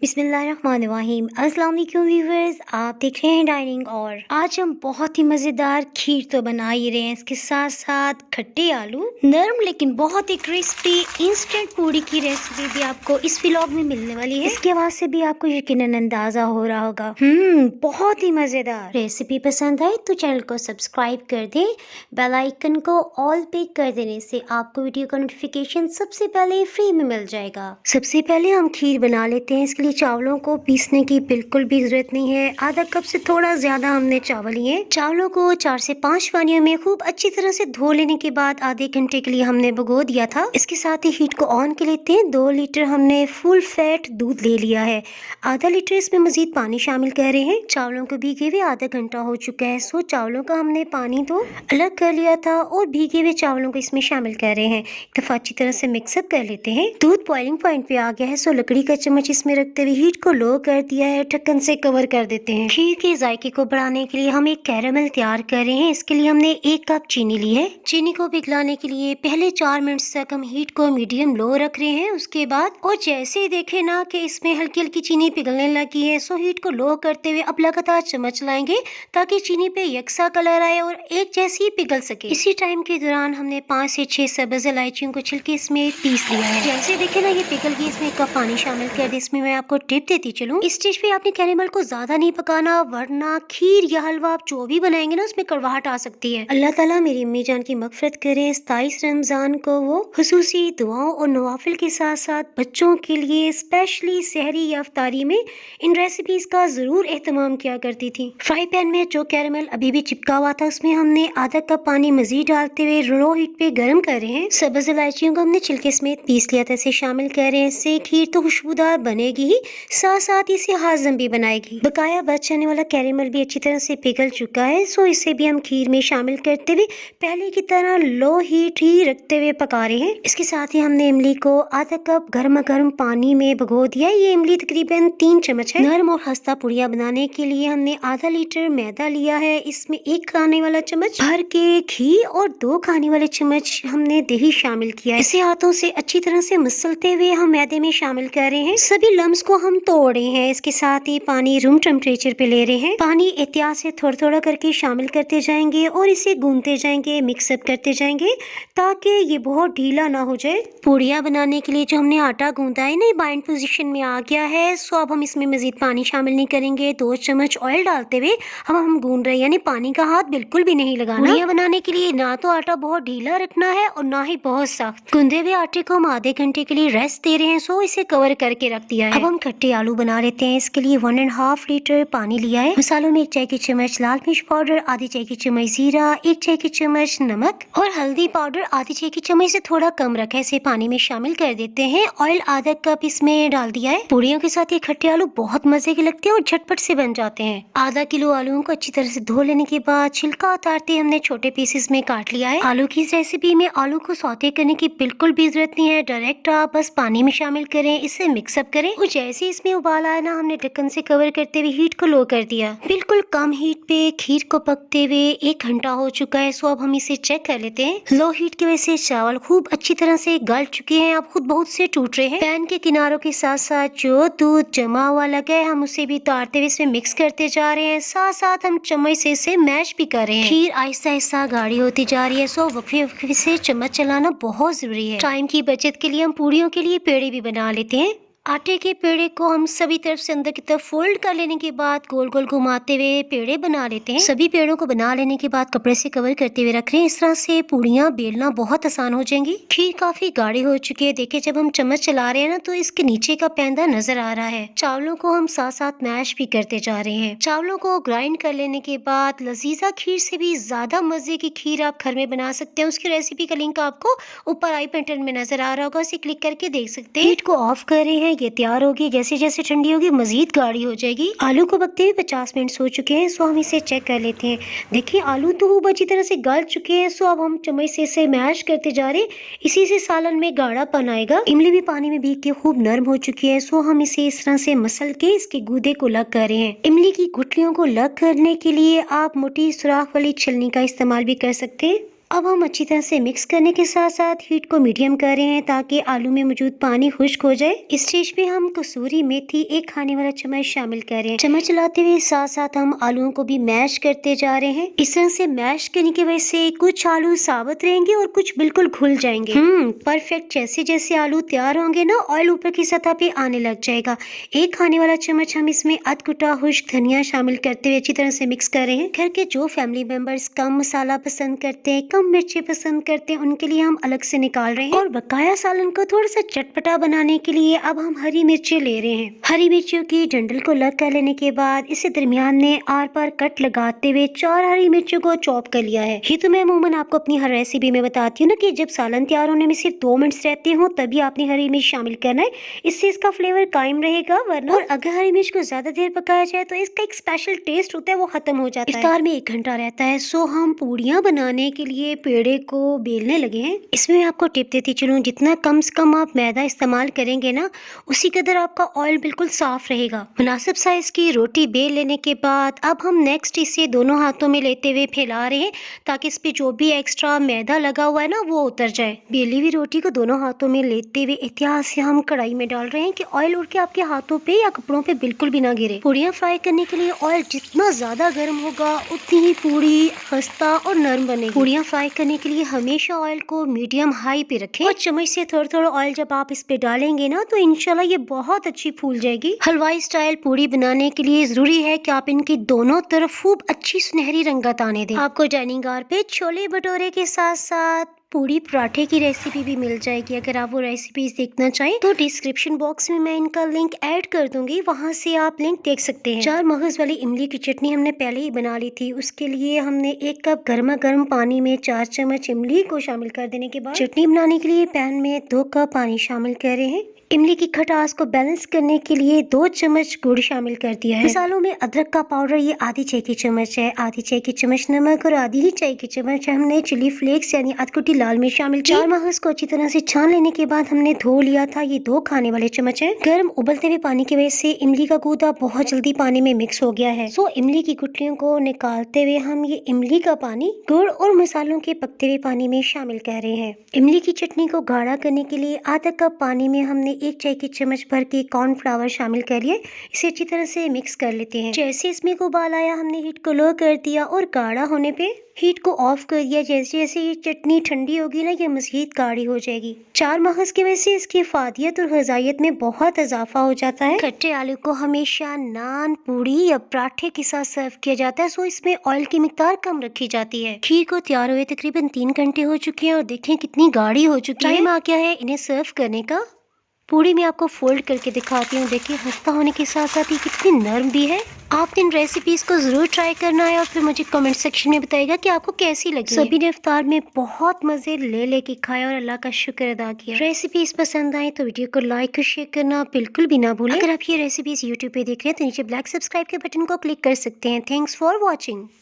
बिस्मिल्लाहिर्रहमानिर्रहीम। अस्सलाम वालेकुम व्यूअर्स, आप देख रहे हैं डाइनिंग। और आज हम बहुत ही मज़ेदार खीर तो बना ही रहे हैं, इसके साथ साथ खट्टे आलू, नरम लेकिन बहुत ही क्रिस्पी इंस्टेंट पूड़ी की रेसिपी भी आपको इस व्लॉग में मिलने वाली है। इसकी आवाज़ से भी आपको यकीनन अंदाजा हो रहा होगा, बहुत ही मज़ेदार। रेसिपी पसंद आए तो चैनल को सब्सक्राइब कर दें, बेल आइकन को ऑल पे कर देने से आपको वीडियो का नोटिफिकेशन सबसे पहले फ्री में मिल जाएगा। सबसे पहले हम खीर बना लेते हैं। इसके लिए चावलों को पीसने की बिल्कुल भी जरूरत नहीं है। आधा कप से थोड़ा ज्यादा हमने चावल लिए। चावलों को 4 से 5 पानियों में खूब अच्छी तरह से धो लेने के बाद आधे घंटे के लिए हमने भिगो दिया था। इसके साथ ही हीट को ऑन कर लेते हैं। 2 लीटर हमने फुल फैट दूध ले लिया है। आधा लीटर इसमें मजीद पानी शामिल कर रहे हैं। चावलों को भीगे हुए आधा घंटा हो चुका है, सो चावलों का हमने पानी तो अलग कर लिया था और भीगे हुए चावलों को इसमें शामिल कर रहे हैं। एक दफा अच्छी तरह से मिक्सअप कर लेते हैं। दूध बॉइलिंग पॉइंट पे आ गया है, सो लकड़ी का चम्मच इसमें रखते हुए हीट को लो कर दिया है। ढक्कन से कवर कर देते हैं। खीर के जायके को बढ़ाने के लिए हम एक कैरेमल तैयार कर रहे हैं। इसके लिए हमने 1 कप चीनी ली है। चीनी को पिघलाने के लिए पहले 4 मिनट तक हम हीट को मीडियम लो रख रहे हैं। उसके बाद और जैसे ही देखे ना कि इसमें हल्की हल्की चीनी पिघलने लगी है, सो हीट को लो करते हुए अब लगातार चम्मच चलाएंगे ताकि चीनी पे यकसा कलर आए और एक जैसी पिघल सके। इसी टाइम के दौरान हमने 5 से 6 सब्ज इलायचियों को छिलके इसमें पीस लिया है। जैसे देखे ना ये पिघल गई, इसमें 1 कप पानी शामिल कर दे। इसमें मैं आपको टिप देती चलूं, इस स्टेज पे आपने कैरेमल को ज्यादा नहीं पकाना, वरना खीर या हलवा आप जो भी बनाएंगे ना उसमें कड़वाहट आ सकती है। अल्लाह ताला मेरी अम्मी जान की मगफरत करे। 27 रमजान को वो खुसूसी दुआओं और नवाफिल के साथ साथ बच्चों के लिए स्पेशली सहरी या इफ्तारी में इन रेसिपीज का जरूर एहतमाम किया करती थी। फ्राई पैन में जो कैरेमल अभी भी चिपका हुआ था उसमें हमने आधा कप पानी मजीद डालते हुए लो हीट पे गर्म कर रहे हैं। सब्ज इलायचियों को हमने छिलके समेत पीस लिया था, इसे शामिल कर रहे हैं। इससे खीर तो खुशबूदार बनेगी ही, साथ साथ इसे हाजम भी बनाएगी। बकाया बच जाने वाला कैरेमल भी अच्छी तरह से पिघल चुका है, सो इसे भी हम खीर में शामिल करते हुए पहले की तरह लो हीट ही रखते हुए पका रहे हैं। इसके साथ ही हमने इमली को आधा कप गर्म गर्म पानी में भिगो दिया। ये इमली तकरीबन 3 चम्मच है। नरम और खस्ता पुड़िया बनाने के लिए हमने आधा लीटर मैदा लिया है। इसमें 1 खाने वाला चम्मच भर के घी और 2 खाने वाले चम्मच हमने दही शामिल किया है। इसे हाथों से अच्छी तरह से मसलते हुए हम मैदे में शामिल कर रहे हैं। सभी लम्स को हम तोड़ रहे हैं। इसके साथ ही पानी रूम टेम्परेचर पे ले रहे हैं। पानी एहतियात से थोड़ा थोड़ा करके शामिल करते जाएंगे और इसे गूंदते जाएंगे, मिक्सअप करते जाएंगे ताकि ये बहुत ढीला ना हो जाए। पूड़िया बनाने के लिए जो हमने आटा गूंदा है ना, ये बाइंड पोजीशन में आ गया है, सो अब हम इसमें मजीद पानी शामिल नहीं करेंगे। 2 चम्मच ऑयल डालते हुए हम गूंद रहे हैं, यानी पानी का हाथ बिल्कुल भी नहीं लगाना। पूड़िया बनाने के लिए ना तो आटा बहुत ढीला रखना है और ना ही बहुत सख्त। गूंदे हुए आटे को हम आधे घंटे के लिए रेस्ट दे रहे हैं, सो इसे कवर करके रख दिया है। अब हम खट्टे आलू बना लेते हैं। इसके लिए 1.5 लीटर पानी लिया है। मसालों में 1 चाय की चम्मच लाल मिर्च पाउडर, आधी चाय की चम्मच जीरा, 1 चाय की चम्मच नमक और हल्दी पाउडर आधी चाय की चम्मच से थोड़ा कम रखा है। इसे पानी में शामिल कर देते हैं। ऑयल आधा कप इसमें डाल दिया है। पूड़ियों के साथ ये खट्टे आलू बहुत मजे के लगते हैं और झटपट से बन जाते हैं। आधा किलो आलूओं को अच्छी तरह से धो लेने के बाद छिलका उतारते हमने छोटे पीसेस में काट लिया है। आलू की इस रेसिपी में आलू को सौते करने की बिल्कुल भी जरूरत नहीं है, डायरेक्ट आप बस पानी में शामिल करें, इसे मिक्सअप करें और जैसे इसमें उबाल आया ना, हमने ढक्कन से कवर करते हुए हीट को लो कर दिया। बिल्कुल कम हीट पे खीर को पकते हुए 1 घंटा हो चुका है, सो अब हम इसे चेक कर लेते हैं। लो हीट की वजह से चावल खूब अच्छी तरह से गल चुके हैं, अब खुद बहुत से टूट रहे हैं। पैन के किनारों के साथ साथ जो दूध जमा हुआ लगा है, हम उसे भी उतारते हुए इसमें मिक्स करते जा रहे हैं। साथ साथ हम चम्मच से इसे मैश भी कर रहे हैं। खीर आहिस्ता आहिस्ता गाढ़ी होती जा रही है, सो वक्फे वक्फे से चम्मच चलाना बहुत जरूरी है। टाइम की बचत के लिए हम पूड़ियों के लिए पेड़े भी बना लेते हैं। आटे के पेड़े को हम सभी तरफ से अंदर की तरफ फोल्ड कर लेने के बाद गोल गोल घुमाते हुए पेड़े बना लेते हैं। सभी पेड़ों को बना लेने के बाद कपड़े से कवर करते हुए रख रहे हैं। इस तरह से पूड़ियाँ बेलना बहुत आसान हो जाएंगी। खीर काफी गाढ़ी हो चुकी है। देखिए जब हम चम्मच चला रहे हैं ना, तो इसके नीचे का पैंदा नजर आ रहा है। चावलों को हम साथ साथ मैश भी करते जा रहे हैं। चावलों को ग्राइंड कर लेने के बाद लजीजा खीर से भी ज्यादा मजे की खीर आप घर में बना सकते हैं। उसकी रेसिपी का लिंक आपको ऊपर आई बटन में नजर आ रहा होगा, उसे क्लिक करके देख सकते हैं। हीट को ऑफ कर रहे हैं, ये तैयार होगी। जैसे जैसे ठंडी होगी मजीद गाढ़ी हो जाएगी। आलू को पकते हुए 50 मिनट हो चुके हैं, सो हम इसे चेक कर लेते हैं। देखिए आलू तो खूब अच्छी तरह से गल चुके हैं, सो अब हम चम्मच से इसे मैश करते जा रहे हैं। इसी से सालन में गाढ़ापन आएगा। इमली भी पानी में भीग के खूब नरम हो चुकी है, सो हम इसे इस तरह से मसल के इसके गूदे को लग कर रहे हैं। इमली की गुठलियों को लग करने के लिए आप मोटी सुराख वाली छलनी का इस्तेमाल भी कर सकते हैं। अब हम अच्छी तरह से मिक्स करने के साथ साथ हीट को मीडियम कर रहे हैं ताकि आलू में मौजूद पानी खुश्क हो जाए। इस स्टेज पे हम कसूरी मेथी 1 खाने वाला चम्मच शामिल कर रहे हैं। चम्मच चलाते हुए साथ साथ हम आलूओं को भी मैश करते जा रहे हैं। इस तरह से मैश करने की वजह से कुछ आलू साबुत रहेंगे और कुछ बिल्कुल घुल जाएंगे। परफेक्ट। जैसे जैसे आलू तैयार होंगे ना, ऑयल ऊपर की सतह पे आने लग जाएगा। 1 खाने वाला चम्मच हम इसमें अधकुटा खुश्क धनिया शामिल करते हुए अच्छी तरह से मिक्स कर रहे हैं। घर के जो फैमिली मेंबर्स कम मसाला पसंद करते हैं, कम मिर्ची पसंद करते हैं, उनके लिए हम अलग से निकाल रहे हैं। और बकाया सालन को थोड़ा सा चटपटा बनाने के लिए अब हम हरी मिर्ची ले रहे हैं। हरी मिर्चियों की डंडल को अलग कर लेने के बाद इसे दरमियान में आर पार कट लगाते हुए 4 हरी मिर्चियों को चॉप कर लिया है। ये तो मैं अमूमन आपको अपनी हर रेसिपी में बताती हूँ ना कि जब सालन तैयार होने में सिर्फ 2 मिनट रहते हो तभी आपने हरी मिर्च शामिल करना है, इससे इसका फ्लेवर कायम रहेगा। वरना और अगर हरी मिर्च को ज्यादा देर पकाया जाए तो इसका एक स्पेशल टेस्ट होता है, वो खत्म हो जाता है। इफ्तार में 1 घंटा रहता है। सो हम पूड़ियाँ बनाने के लिए पेड़े को बेलने लगे हैं। इसमें मैं आपको टिप देती चलूँ, जितना कम से कम आप मैदा इस्तेमाल करेंगे ना, उसी कदर आपका ऑयल बिल्कुल साफ रहेगा। मुनासिब साइज की रोटी बेल लेने के बाद अब हम नेक्स्ट इसे दोनों हाथों में लेते हुए फैला रहे हैं ताकि इस पे जो भी एक्स्ट्रा मैदा लगा हुआ है ना वो उतर जाए। बेली हुई रोटी को दोनों हाथों में लेते हुए एहतियात से हम कढ़ाई में डाल रहे हैं कि ऑयल उड़ के आपके हाथों पे या कपड़ों पे बिल्कुल भी ना गिरे। पूड़ियाँ फ्राई करने के लिए ऑयल जितना ज्यादा गर्म होगा उतनी ही पूड़ी खस्ता और नरम बनेगी। पूड़ियाँ फ्राई करने के लिए हमेशा ऑयल को मीडियम हाई पे रखें और चम्मच से थोड़ा थोड़ा ऑयल जब आप इस पे डालेंगे ना तो इंशाल्लाह ये बहुत अच्छी फूल जाएगी। हलवाई स्टाइल पूड़ी बनाने के लिए जरूरी है कि आप इनकी दोनों तरफ खूब अच्छी सुनहरी रंगत आने दें। आपको डाइनिंग आर पे छोले भटूरे के साथ साथ पूड़ी पराठे की रेसिपी भी मिल जाएगी। अगर आप वो रेसिपीज देखना चाहें तो डिस्क्रिप्शन बॉक्स में मैं इनका लिंक ऐड कर दूंगी, वहां से आप लिंक देख सकते हैं। 4 मगज वाली इमली की चटनी हमने पहले ही बना ली थी। उसके लिए हमने 1 कप गर्मा गर्म पानी में 4 चम्मच इमली को शामिल कर देने के बाद चटनी बनाने के लिए पैन में 2 कप पानी शामिल कर रहे हैं। इमली की खटास को बैलेंस करने के लिए 2 चम्मच गुड़ शामिल कर दिया है। मसालों में अदरक का पाउडर ये आधी चाय की चम्मच है, आधी चाय की चम्मच नमक और आधी ही चाय की चम्मच हमने चिली फ्लेक्स यानी अधकुटी लाल मिर्च शामिल की। 4 मगज को अच्छी तरह से छान लेने के बाद हमने धो लिया था। ये 2 खाने वाले चम्मच है। गर्म उबलते हुए पानी की वजह से इमली का गूदा बहुत जल्दी पानी में मिक्स हो गया है। सो इमली की गुठलियों को निकालते हुए हम ये इमली का पानी गुड़ और मसालों के पकते हुए पानी में शामिल कर रहे हैं। इमली की चटनी को गाढ़ा करने के लिए आधा कप पानी में हमने 1 चाय की चम्मच भर के कॉर्नफ्लावर शामिल कर लिए। इसे अच्छी तरह से मिक्स कर लेते हैं। जैसे इसमें को उबाल आया हमने हीट को लो कर दिया और गाढ़ा होने पे हीट को ऑफ कर दिया। जैसे जैसे ये चटनी ठंडी होगी ना ये मज़ीद गाढ़ी हो जाएगी। 4 मगज की वजह से इसकी फादियत और गजाइत में बहुत इजाफा हो जाता है। खट्टे आलू को हमेशा नान पूड़ी या पराठे के साथ सर्व किया जाता है, सो इसमें ऑयल की मिकदार कम रखी जाती है। खीर को तैयार हुए तकरीबन 3 घंटे हो चुके हैं और देखें कितनी गाढ़ी हो चुकी है। टाइम आ गया है इन्हें सर्व करने का। पूड़ी में आपको फोल्ड करके दिखाती हूँ। देखिए खस्ता होने के साथ साथ ये कितनी नरम भी है। आप इन रेसिपीज को जरूर ट्राई करना है और फिर मुझे कमेंट सेक्शन में बताइएगा कि आपको कैसी लगी। सभी ने इफ्तार में बहुत मजे ले लेके खाया और अल्लाह का शुक्र अदा किया। रेसिपीज पसंद आए तो वीडियो को लाइक और शेयर करना बिल्कुल भी ना भूलें। अगर आप ये रेसिपीज यूट्यूब पे देख रहे हैं तो नीचे ब्लैक सब्सक्राइब के बटन को क्लिक कर सकते हैं। Thanks for watching.